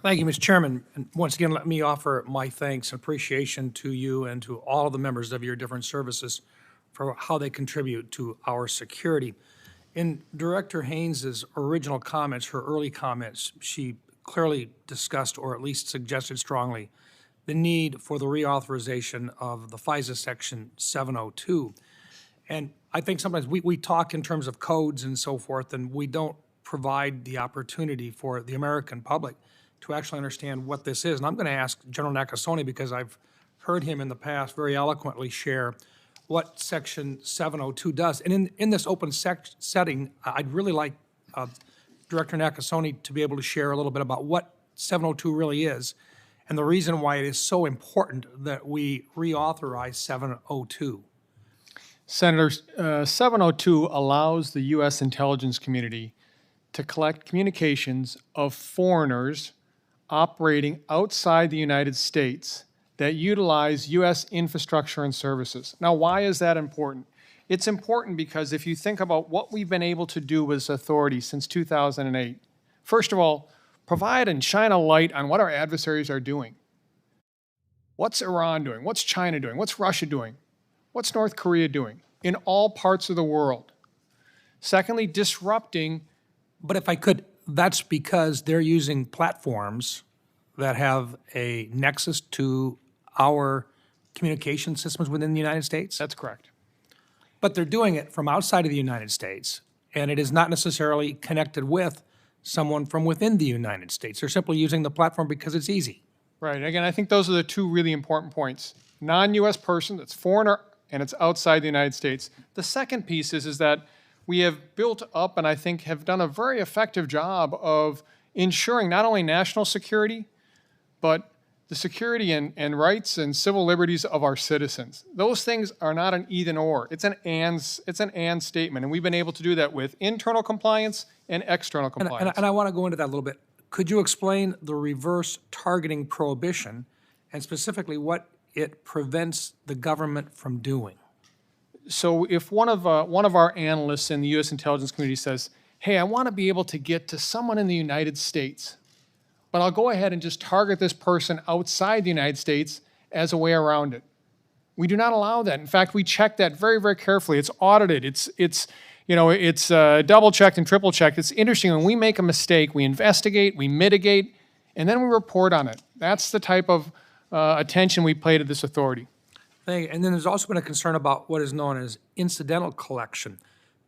Thank you, Mr. Chairman. And once again, let me offer my thanks and appreciation to you and to all of the members of your different services for how they contribute to our security. In Director Haynes's original comments, her early comments, she clearly discussed, or at least suggested strongly, the need for the reauthorization of the FISA Section 702. And I think sometimes we talk in terms of codes and so forth, and we don't provide the opportunity for the American public to actually understand what this is. And I'm going to ask General Nakasone, because I've heard him in the past very eloquently share what Section 702 does. And in this open setting, I'd really like Director Nakasone to be able to share a little bit about what 702 really is and the reason why it is so important that we reauthorize 702. Senator, 702 allows the U.S. intelligence community to collect communications of foreigners operating outside the United States that utilize U.S. infrastructure and services. Now, why is that important? It's important because if you think about what we've been able to do with this authority since 2008, first of all, provide and shine a light on what our adversaries are doing. What's Iran doing? What's China doing? What's Russia doing? What's North Korea doing in all parts of the world? Secondly, disrupting. But if I could, that's because they're using platforms that have a nexus to our communication systems within the United States. That's correct. But they're doing it from outside of the United States, and it is not necessarily connected with someone from within the United States. They're simply using the platform because it's easy. Right. Again, I think those are the two really important points. Non-U.S. person, that's foreigner, and it's outside the United States. The second piece is that we have built up and I think have done a very effective job of ensuring not only national security, but the security and rights and civil liberties of our citizens. Those things are not an either or. It's an and statement, and we've been able to do that with internal compliance and external compliance. And I want to go into that a little bit. Could you explain the reverse targeting prohibition and specifically what it prevents the government from doing? So if one of our analysts in the U.S. intelligence community says, hey, I want to be able to get to someone in the United States, but I'll go ahead and just target this person outside the United States as a way around it. We do not allow that. In fact, we check that very, very carefully. It's audited. It's double checked and triple checked. It's interesting. When we make a mistake, we investigate, we mitigate, and then we report on it. That's the type of attention we pay to this authority. And then there's also been a concern about what is known as incidental collection.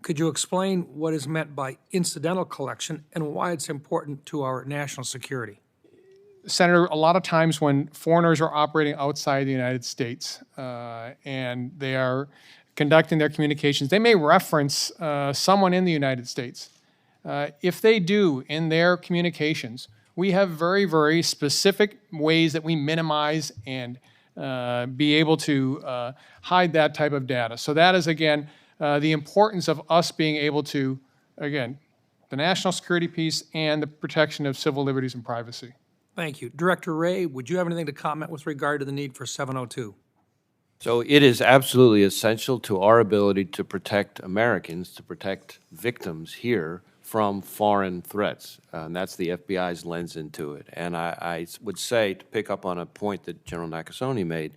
Could you explain what is meant by incidental collection and why it's important to our national security? Senator, a lot of times when foreigners are operating outside the United States and they are conducting their communications, they may reference someone in the United States. If they do in their communications, we have very, very specific ways that we minimize and be able to hide that type of data. So that is, again, the importance of us being able to, again, the national security piece and the protection of civil liberties and privacy. Thank you. Director Wray, would you have anything to comment with regard to the need for 702? So it is absolutely essential to our ability to protect Americans, to protect victims here from foreign threats. And that's the FBI's lens into it. And I would say, to pick up on a point that General Nakasone made,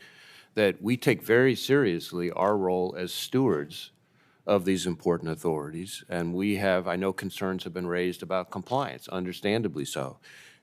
that we take very seriously our role as stewards of these important authorities. And we have, I know concerns have been raised about compliance, understandably so.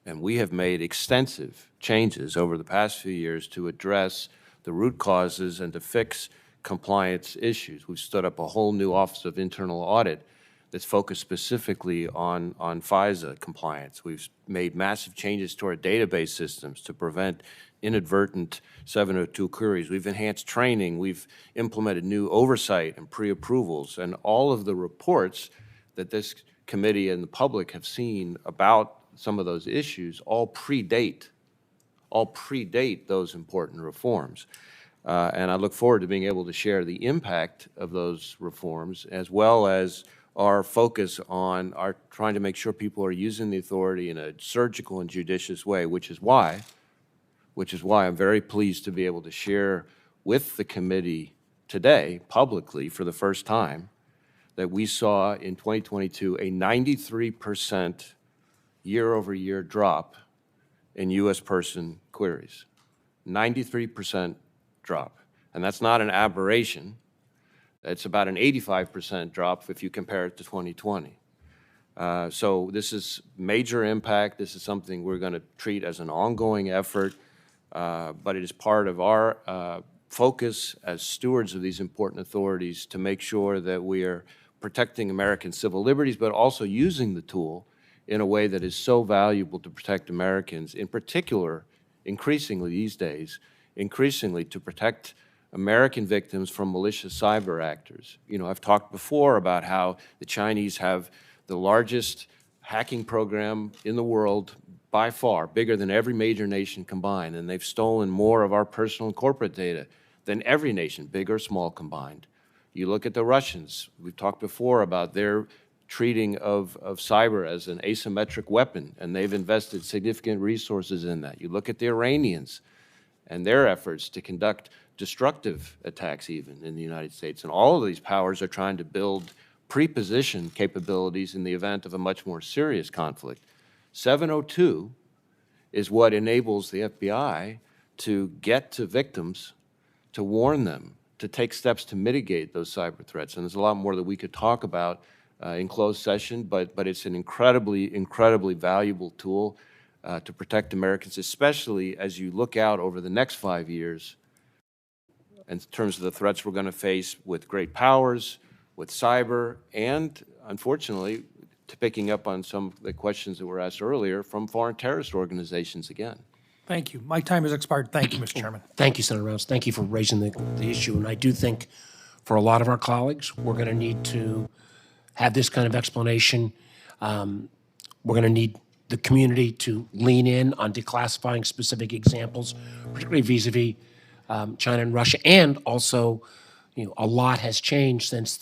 And we have made extensive changes over the past few years to address the root causes and to fix compliance issues. We've stood up a whole new Office of Internal Audit that's focused specifically on FISA compliance. We've made massive changes to our database systems to prevent inadvertent 702 queries. We've enhanced training. We've implemented new oversight and pre-approvals. And all of the reports that this committee and the public have seen about some of those issues all predate those important reforms. And I look forward to being able to share the impact of those reforms, as well as our focus on our trying to make sure people are using the authority in a surgical and judicious way, which is why I'm very pleased to be able to share with the committee today, publicly, for the first time, that we saw in 2022 a 93% year-over-year drop in U.S. person queries. 93% drop. And that's not an aberration. It's about an 85% drop if you compare it to 2020. So this is major impact. This is something we're going to treat as an ongoing effort, but it is part of our focus as stewards of these important authorities to make sure that we are protecting American civil liberties, but also using the tool in a way that is so valuable to protect Americans, in particular, increasingly these days, increasingly to protect American victims from malicious cyber actors. You know, I've talked before about how the Chinese have the largest hacking program in the world by far, bigger than every major nation combined, and they've stolen more of our personal and corporate data than every nation, big or small, combined. You look at the Russians. We've talked before about their treating of cyber as an asymmetric weapon, and they've invested significant resources in that. You look at the Iranians and their efforts to conduct destructive attacks even in the United States. And all of these powers are trying to build pre-position capabilities in the event of a much more serious conflict. 702 is what enables the FBI to get to victims, to warn them, to take steps to mitigate those cyber threats. And there's a lot more that we could talk about in closed session, but it's an incredibly valuable tool to protect Americans, especially as you look out over the next 5 years in terms of the threats we're going to face with great powers, with cyber, and unfortunately, to picking up on some of the questions that were asked earlier, from foreign terrorist organizations again. Thank you. My time has expired. Thank you, Mr. Chairman. Thank you, Senator Reynolds. Thank you for raising the issue. And I do think for a lot of our colleagues, we're going to need to have this kind of explanation. We're going to need the community to lean in on declassifying specific examples, particularly vis-a-vis China and Russia. And also, you know, a lot has changed since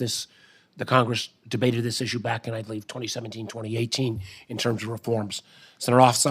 the Congress debated this issue back in, I believe, 2017, 2018, in terms of reforms. Senator Offside.